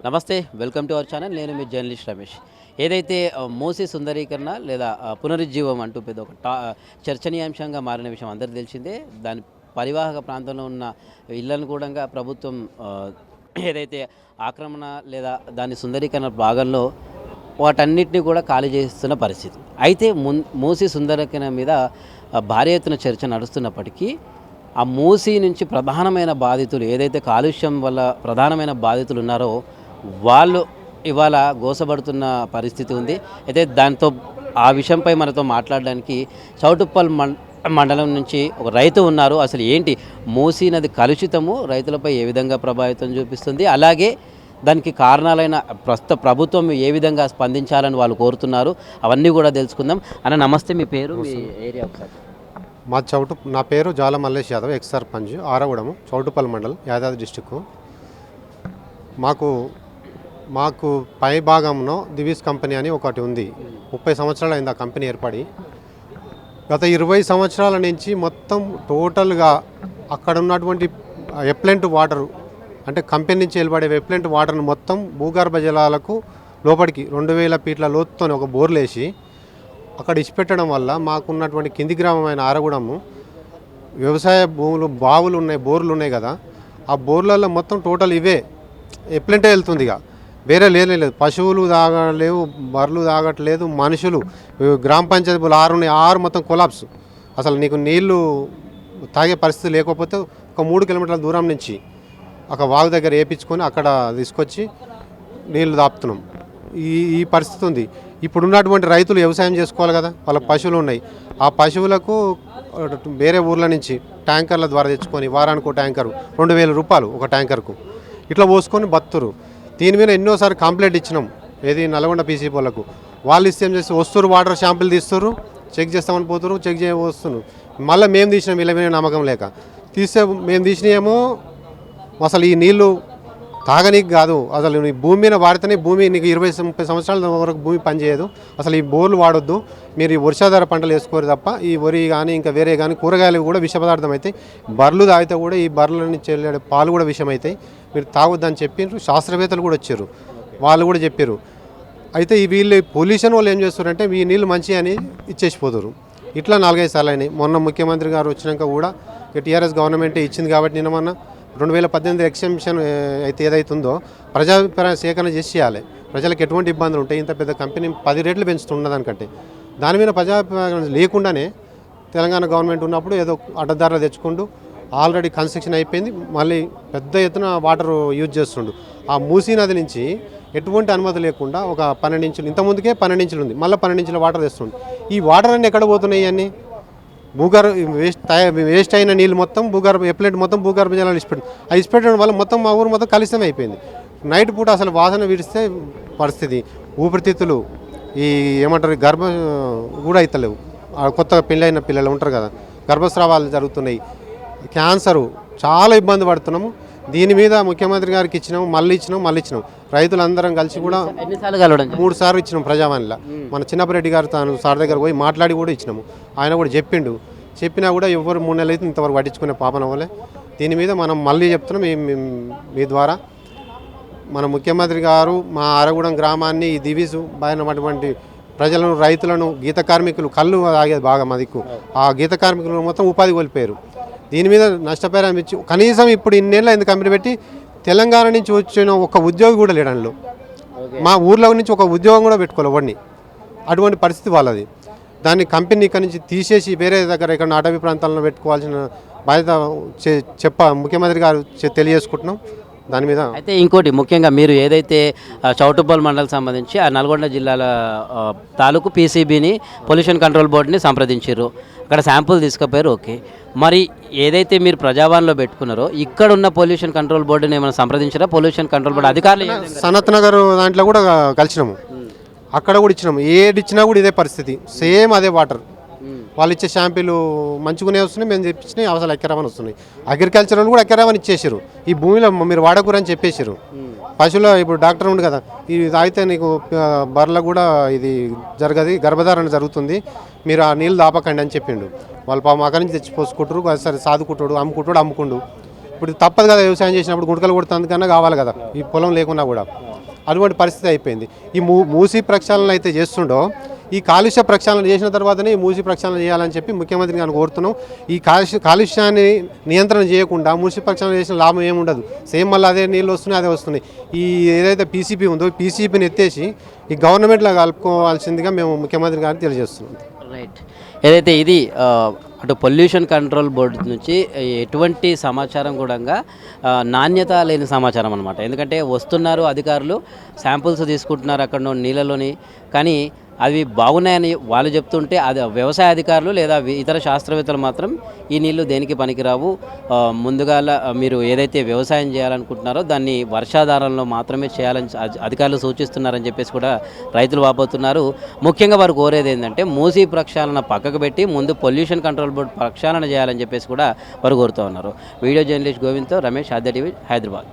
నమస్తే, welcome to our channel. నేను మీ journalist Ramesh. ఏదైతే మూసీ సుందరీకరణ లేదా పునరుజ్జీవం అంటూ పెద్ద ఒక చర్చనీయాంశంగా మారిన విషయం అందరికీ తెలిసిందే. దాని పరివాహక ప్రాంతంలో ఉన్న ఇళ్లను కూడా ప్రభుత్వం ఏదైతే ఆక్రమణ లేదా దాని సుందరీకరణ భాగంలో వాటన్నిటిని కూడా ఖాళీ చేస్తున్న పరిస్థితి. అయితే మూసీ సుందరీకరణ మీద భారీ ఎత్తున చర్చ నడుస్తున్నప్పటికీ ఆ మూసీ నుంచి ప్రధానమైన బాధితులు ఏదైతే కాలుష్యం వల్ల ప్రధానమైన బాధితులు ఉన్నారో వాళ్ళు ఇవాళ గోసపడుతున్న పరిస్థితి ఉంది. అయితే దాంతో ఆ విషయంపై మనతో మాట్లాడడానికి చౌటుప్పల్ మండలం నుంచి ఒక రైతు ఉన్నారు. అసలు ఏంటి మూసీ నది కలుషితము రైతులపై ఏ విధంగా ప్రభావితం చూపిస్తుంది, అలాగే దానికి కారణాలైన ప్రస్తుత ప్రభుత్వం ఏ విధంగా స్పందించాలని వాళ్ళు కోరుతున్నారు, అవన్నీ కూడా తెలుసుకుందాం. అన్న నమస్తే, మీ పేరు, మీ ఏరియా ఒకసారి? నా పేరు జాల మల్లేష్ యాదవ్, ఎక్స్ సర్పంచ్, ఆరగూడెం, చౌటుప్పల్ మండల్, యాదాద్రి డిస్టిక్. మాకు పై భాగంలో దివీస్ కంపెనీ అని ఒకటి ఉంది. 30 సంవత్సరాలు అయింది ఆ కంపెనీ ఏర్పడి. గత 20 సంవత్సరాల నుంచి మొత్తం టోటల్గా అక్కడ ఉన్నటువంటి ఎప్లెంట్ వాటరు, అంటే కంపెనీ నుంచి వెలువడే ఎప్లెంట్ వాటర్ను మొత్తం భూగర్భ జలాలకు లోపలికి 2000 ఫీట్ల లోతుతో ఒక బోర్లు వేసి అక్కడ ఇచ్చిపెట్టడం వల్ల మాకున్నటువంటి కింది గ్రామమైన ఆరగూడెము వ్యవసాయ భూములు, బావులు ఉన్నాయి, బోర్లు ఉన్నాయి కదా, ఆ బోర్లలో మొత్తం టోటల్ ఇవే ఎప్లెంటే వెళ్తుంది. ఇక వేరే లేదు. పశువులు తాగలేవు, బర్రెలు తాగట్లేదు, మనుషులు గ్రామ పంచాయతీ 6 ఉన్నాయి, 6 మొత్తం కొలాప్స్. అసలు నీకు నీళ్లు తాగే పరిస్థితి లేకపోతే ఒక 3 కిలోమీటర్ల దూరం నుంచి ఒక వాగు దగ్గర వేయించుకొని అక్కడ తీసుకొచ్చి నీళ్లు దాపుతున్నాం. ఈ పరిస్థితి ఉంది. ఇప్పుడున్నటువంటి రైతులు వ్యవసాయం చేసుకోవాలి కదా, వాళ్ళ పశువులు ఉన్నాయి. ఆ పశువులకు వేరే ఊర్ల నుంచి ట్యాంకర్ల ద్వారా తెచ్చుకొని వారానికి ఒక ట్యాంకరు 2000 రూపాయలు ఒక ట్యాంకర్కు ఇట్లా పోసుకొని బతురు. దీని మీద ఎన్నోసారి కంప్లైంట్ ఇచ్చినాం. ఏది నల్గొండ పీసీ వాళ్ళకు. వాళ్ళు ఇస్తే ఏం చేస్తారు, వస్తారు, వాటర్ శాంపిల్ తీస్తారు, చెక్ చేస్తామని పోతారు, చెక్ వస్తున్నారు. మళ్ళీ మేము తీసినాం, వీళ్ళ మీద నమ్మకం లేక తీస్తే మేము తీసినాయేమో అసలు ఈ నీళ్లు తాగనీకి కాదు, అసలు నీ భూమి మీద వాడితేనే భూమి నీకు 20-30 సంవత్సరాల వరకు భూమి పనిచేయదు. అసలు ఈ బోర్లు వాడొద్దు, మీరు ఈ వర్షాధార పంటలు వేసుకోరు తప్ప ఈ వరి కానీ ఇంకా వేరే కానీ కూరగాయలు కూడా విష పదార్థం అవుతాయి. బర్రెలు తాగితే కూడా ఈ బర్రెల నుంచి వెళ్ళే పాలు కూడా విషం అవుతాయి, మీరు తాగొద్దని చెప్పిండ్రు. శాస్త్రవేత్తలు కూడా వచ్చారు, వాళ్ళు కూడా చెప్పారు. అయితే ఈ వీళ్ళు పొల్యూషన్ వాళ్ళు ఏం చేస్తారంటే ఈ నీళ్ళు మంచి అని ఇచ్చేసిపోతారు. ఇట్లా 4-5 సార్లు అయినాయి. మొన్న ముఖ్యమంత్రి గారు వచ్చినాక కూడా టీఆర్ఎస్ గవర్నమెంటే ఇచ్చింది కాబట్టి నిన్న మొన్న 2018 ఎగ్జామ్షన్ అయితే ఏదైతుందో ప్రజాభిప్రాయ సేకరణ చేసి చేయాలి. ప్రజలకు ఎటువంటి ఇబ్బందులు ఉంటాయి, ఇంత పెద్ద కంపెనీ 10 రెట్లు పెంచుతున్న దానికంటే దాని మీద ప్రజాభిప్రాయం లేకుండానే తెలంగాణ గవర్నమెంట్ ఉన్నప్పుడు ఏదో అడ్డదారులు తెచ్చుకుంటూ ఆల్రెడీ కన్స్ట్రక్షన్ అయిపోయింది, మళ్ళీ పెద్ద ఎత్తున వాటర్ యూజ్ చేస్తుండు. ఆ మూసీ నది నుంచి ఎటువంటి అనుమతి లేకుండా ఒక 12 ఇంచులు, ఇంతకుముందుకే 12 ఇంచులు ఉంది, మళ్ళీ 12 ఇంచుల వాటర్ తెస్తుండు. ఈ వాటర్ అన్నీ ఎక్కడ పోతున్నాయి? అన్నీ వేస్ట్ అయిన నీళ్ళు మొత్తం ఎప్లెంట్ మొత్తం భూగర్భ జలాలు ఇచ్చిపెట్టడం వల్ల మొత్తం మా ఊరు మొత్తం కలుషితం అయిపోయింది. నైట్ పూట అసలు వాసన విడిస్తే పరిస్థితి, ఊపిరితిత్తులు ఈ ఏమంటారు గర్భం కూడా అవుతలేవు. కొత్తగా పెళ్ళైన పిల్లలు ఉంటారు కదా, గర్భస్రావాలు జరుగుతున్నాయి, క్యాన్సరు, చాలా ఇబ్బంది పడుతున్నాము. దీని మీద ముఖ్యమంత్రి గారికి ఇచ్చినాము, మళ్ళీ ఇచ్చినాం. రైతులందరం కలిసి కూడా 3 సార్లు ఇచ్చినాం ప్రజావాణిలో. మన చిన్నపరెడ్డి గారు తాను సార్ దగ్గర పోయి మాట్లాడి కూడా ఇచ్చినాము. ఆయన కూడా చెప్పినా కూడా ఎవరు 3 నెలలు అయితే ఇంతవరకు పట్టించుకునే పాపన వల్లే. దీని మీద మనం మళ్ళీ చెప్తున్నాం, మీ ద్వారా మన ముఖ్యమంత్రి గారు మా ఆరగూడెం గ్రామాన్ని ఈ దివీసు బారినటువంటి ప్రజలను, రైతులను, గీత కార్మికులు, కళ్ళు తాగేది బాగా మా దిక్కు, ఆ గీత కార్మికులు మొత్తం ఉపాధి కోల్పోయారు. దీని మీద నష్టపరిహారం ఇచ్చి కనీసం ఇప్పుడు ఇన్నేళ్ళ ఎందుకు కంపెనీ పెట్టి తెలంగాణ నుంచి వచ్చిన ఒక ఉద్యోగి కూడా లేడు అందులో. మా ఊర్లో నుంచి ఒక ఉద్యోగం కూడా పెట్టుకోవాలి వాడిని, అటువంటి పరిస్థితి వాళ్ళది. దాన్ని కంపెనీ ఇక్కడి నుంచి తీసేసి వేరే దగ్గర ఇక్కడ అటవీ ప్రాంతాలను పెట్టుకోవాల్సిన బాధ్యత ముఖ్యమంత్రి గారు తెలియజేసుకుంటున్నాం. దాని మీద అయితే ఇంకోటి ముఖ్యంగా మీరు ఏదైతే చౌటుప్పల్ మండలం సంబంధించి ఆ నల్గొండ జిల్లాల తాలూకు పీసీబీని, పొల్యూషన్ కంట్రోల్ బోర్డుని సంప్రదించారు, అక్కడ శాంపుల్ తీసుకుపోయారు. ఓకే, మరి ఏదైతే మీరు ప్రజావాణిలో పెట్టుకున్నారో ఇక్కడ ఉన్న పొల్యూషన్ కంట్రోల్ బోర్డుని ఏమైనా సంప్రదించారా? పొల్యూషన్ కంట్రోల్ బోర్డు అధికారులు సనత్ నగర్ దాంట్లో కూడా కలిసినాము, అక్కడ కూడా ఇచ్చినాము. ఏది ఇచ్చినా కూడా ఇదే పరిస్థితి, సేమ్ అదే వాటర్. వాళ్ళు ఇచ్చే షాంపీలు మంచిగానే వస్తున్నాయి, మేము తెప్పించినాయి అసలు ఎక్కరామని వస్తున్నాయి. అగ్రికల్చర్ వాళ్ళు కూడా ఎక్కరామని ఇచ్చేసారు, ఈ భూమిలో మీరు వాడకూరని చెప్పేసారు. పశువులో ఇప్పుడు డాక్టర్ ఉంది కదా, ఇది తాగితే నీకు బర్రెలకు కూడా ఇది జరగదు, గర్భధారణ జరుగుతుంది, మీరు ఆ నీళ్ళు దాపకండి అని చెప్పిండు. వాళ్ళు పాపం అక్కడి నుంచి తెచ్చి పోసుకుంటారు, సరే సాదుకుంటాడు, అమ్ముకుంటాడు. ఇప్పుడు తప్పదు కదా, వ్యవసాయం చేసినప్పుడు గుంటకలు కొడుతుంది కన్నా కావాలి కదా, ఈ పొలం లేకున్నా కూడా. అటువంటి పరిస్థితి అయిపోయింది. ఈ మూసీ ప్రక్షాళన అయితే చేస్తుండో ఈ కాలుష్య ప్రక్షాళన చేసిన తర్వాతనే ఈ మూసీ ప్రక్షాళన చేయాలని చెప్పి ముఖ్యమంత్రి గారిని కోరుతున్నాం. ఈ కాలుష్యాన్ని నియంత్రణ చేయకుండా మూసీ ప్రక్షాళన చేసిన లాభం ఏముండదు. సేమ్ మళ్ళీ అదే నీళ్ళు వస్తున్నాయి, అదే వస్తున్నాయి. ఈ ఏదైతే పీసీపీ ఉందో పీసీపీని ఎత్తేసి ఈ గవర్నమెంట్లో కలుపుకోవాల్సిందిగా మేము ముఖ్యమంత్రి గారిని తెలియజేస్తున్నాం. రైట్. ఏదైతే ఇది అటు పొల్యూషన్ కంట్రోల్ బోర్డు నుంచి ఎటువంటి సమాచారం కూడా నాణ్యత లేని సమాచారం అనమాట. ఎందుకంటే వస్తున్నారు అధికారులు, శాంపుల్స్ తీసుకుంటున్నారు అక్కడ నీళ్ళలోని, కానీ అవి బాగున్నాయని వాళ్ళు చెప్తుంటే అది వ్యవసాయ అధికారులు లేదా ఇతర శాస్త్రవేత్తలు మాత్రం ఈ నీళ్లు దేనికి పనికిరావు, ముందుగా మీరు ఏదైతే వ్యవసాయం చేయాలనుకుంటున్నారో దాన్ని వర్షాధారంలో మాత్రమే చేయాలని అధికారులు సూచిస్తున్నారని చెప్పేసి కూడా రైతులు వాపోతున్నారు. ముఖ్యంగా వారు కోరేది ఏంటంటే మూసీ ప్రక్షాళన పక్కకు పెట్టి ముందు పొల్యూషన్ కంట్రోల్ బోర్డు ప్రక్షాళన చేయాలని చెప్పేసి కూడా వారు కోరుతూ ఉన్నారు. వీడియో జర్నలిస్ట్ గోవింద్తో రమేష్, ఆద్య టీవీ, హైదరాబాద్.